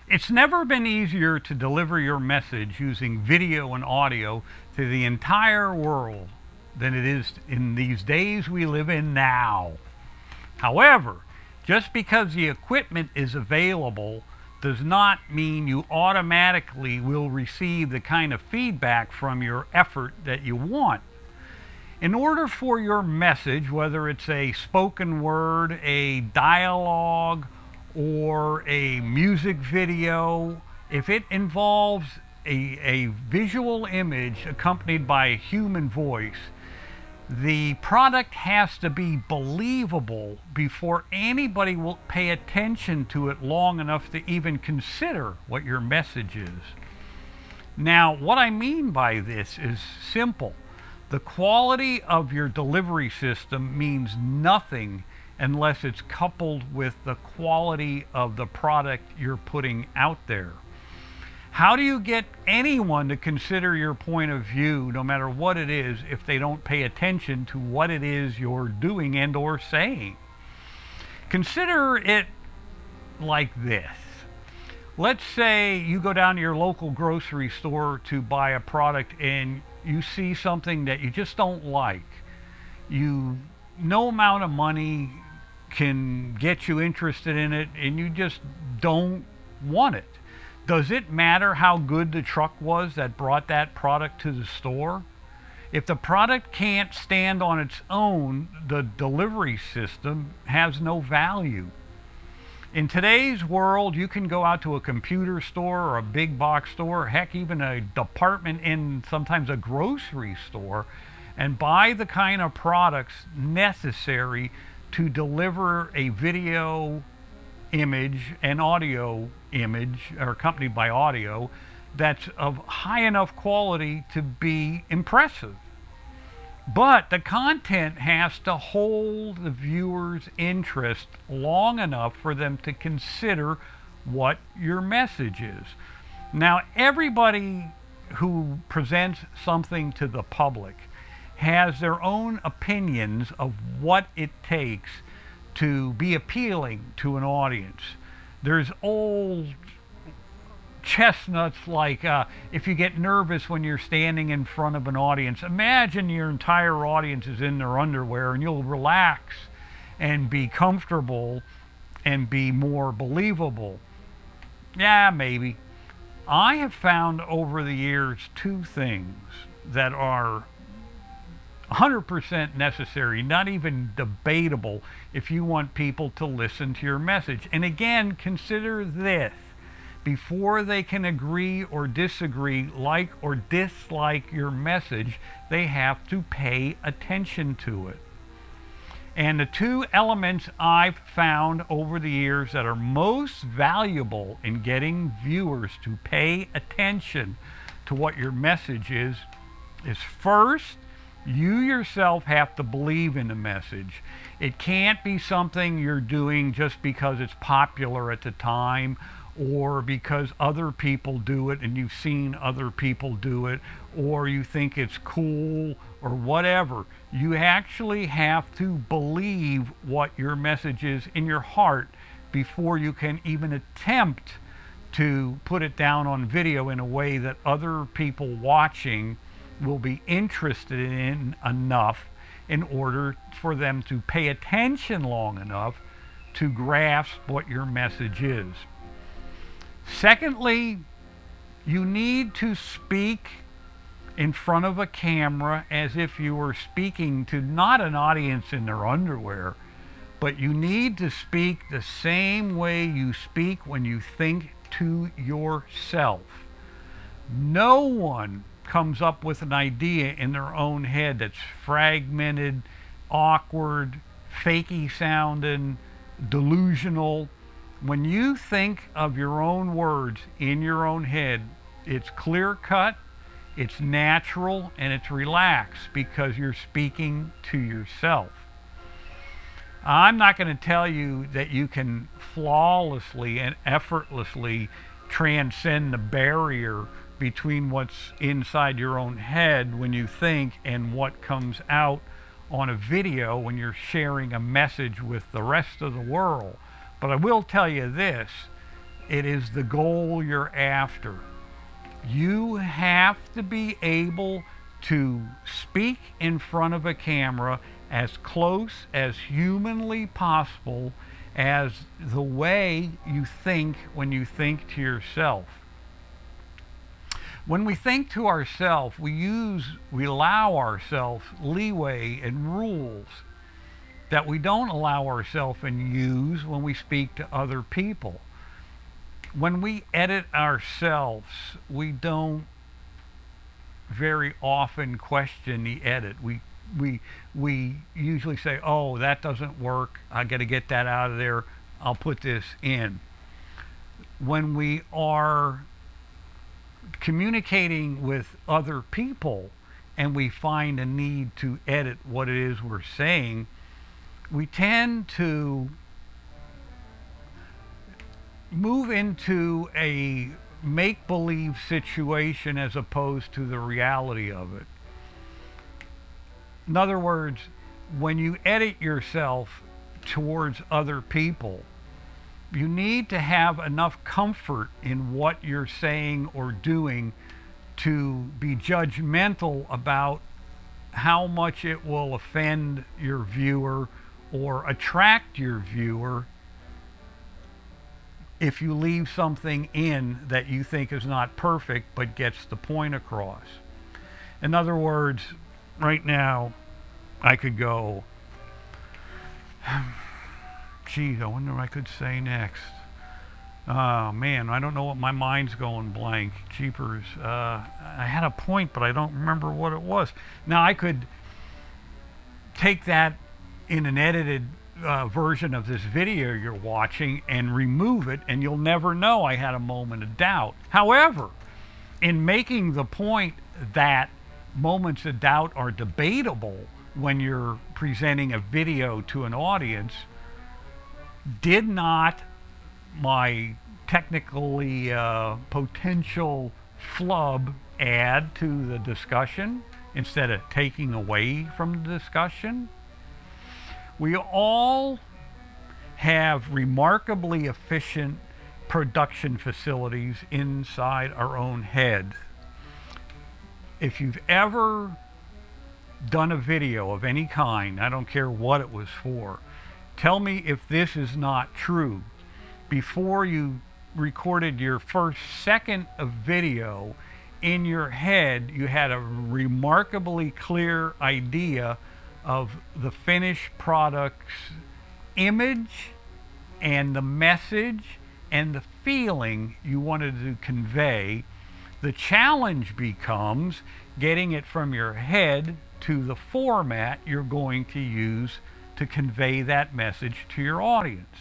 It's never been easier to deliver your message using video and audio to the entire world than it is in these days we live in now. However, just because the equipment is available does not mean you automatically will receive the kind of feedback from your effort that you want. In order for your message, whether it's a spoken word, a dialogue, or a music video, if it involves a visual image accompanied by a human voice, the product has to be believable before anybody will pay attention to it long enough to even consider what your message is. Now, what I mean by this is simple. The quality of your delivery system means nothing unless it's coupled with the quality of the product you're putting out there. How do you get anyone to consider your point of view, no matter what it is, if they don't pay attention to what it is you're doing and or saying? Consider it like this. Let's say you go down to your local grocery store to buy a product and you see something that you just don't like. No amount of money can get you interested in it, and you just don't want it. Does it matter how good the truck was that brought that product to the store? If the product can't stand on its own, the delivery system has no value. In today's world, you can go out to a computer store or a big box store, heck, even a department in sometimes a grocery store, and buy the kind of products necessary to deliver a video image and audio image, or accompanied by audio, that's of high enough quality to be impressive. But the content has to hold the viewer's interest long enough for them to consider what your message is. Now, everybody who presents something to the public has their own opinions of what it takes to be appealing to an audience. There's old chestnuts like if you get nervous when you're standing in front of an audience, imagine your entire audience is in their underwear and you'll relax and be comfortable and be more believable. Yeah, maybe. I have found over the years two things that are 100% necessary, not even debatable, if you want people to listen to your message. And again, consider this. Before they can agree or disagree, like or dislike your message, they have to pay attention to it. And the two elements I've found over the years that are most valuable in getting viewers to pay attention to what your message is first, you yourself have to believe in the message. It can't be something you're doing just because it's popular at the time, or because other people do it and you've seen other people do it, or you think it's cool or whatever. You actually have to believe what your message is in your heart before you can even attempt to put it down on video in a way that other people watching will be interested in enough in order for them to pay attention long enough to grasp what your message is. Secondly, you need to speak in front of a camera as if you were speaking to not an audience in their underwear, but you need to speak the same way you speak when you think to yourself. No one comes up with an idea in their own head that's fragmented, awkward, fakey sounding, delusional. When you think of your own words in your own head, it's clear cut, it's natural, and it's relaxed because you're speaking to yourself. I'm not going to tell you that you can flawlessly and effortlessly transcend the barrier between what's inside your own head when you think and what comes out on a video when you're sharing a message with the rest of the world. But I will tell you this, It is the goal you're after. You have to be able to speak in front of a camera as close as humanly possible as the way you think when you think to yourself. When we think to ourselves, we allow ourselves leeway and rules that we don't allow ourselves and use when we speak to other people. When we edit ourselves, we don't very often question the edit. We usually say, oh, that doesn't work. I got to get that out of there. I'll put this in. When we are communicating with other people and we find a need to edit what it is we're saying, we tend to move into a make-believe situation as opposed to the reality of it. In other words, when you edit yourself towards other people, you need to have enough comfort in what you're saying or doing to be judgmental about how much it will offend your viewer or attract your viewer if you leave something in that you think is not perfect but gets the point across. In other words, right now I could go, geez, I wonder what I could say next. Oh man, I don't know what, my mind's going blank. Jeepers. I had a point, but I don't remember what it was. Now I could take that in an edited version of this video you're watching and remove it, and you'll never know I had a moment of doubt. However, in making the point that moments of doubt are debatable when you're presenting a video to an audience, did not my technically potential flub add to the discussion instead of taking away from the discussion? We all have remarkably efficient production facilities inside our own heads. If you've ever done a video of any kind, I don't care what it was for, tell me if this is not true. Before you recorded your first second of video, in your head you had a remarkably clear idea of the finished product's image and the message and the feeling you wanted to convey. The challenge becomes getting it from your head to the format you're going to use to convey that message to your audience.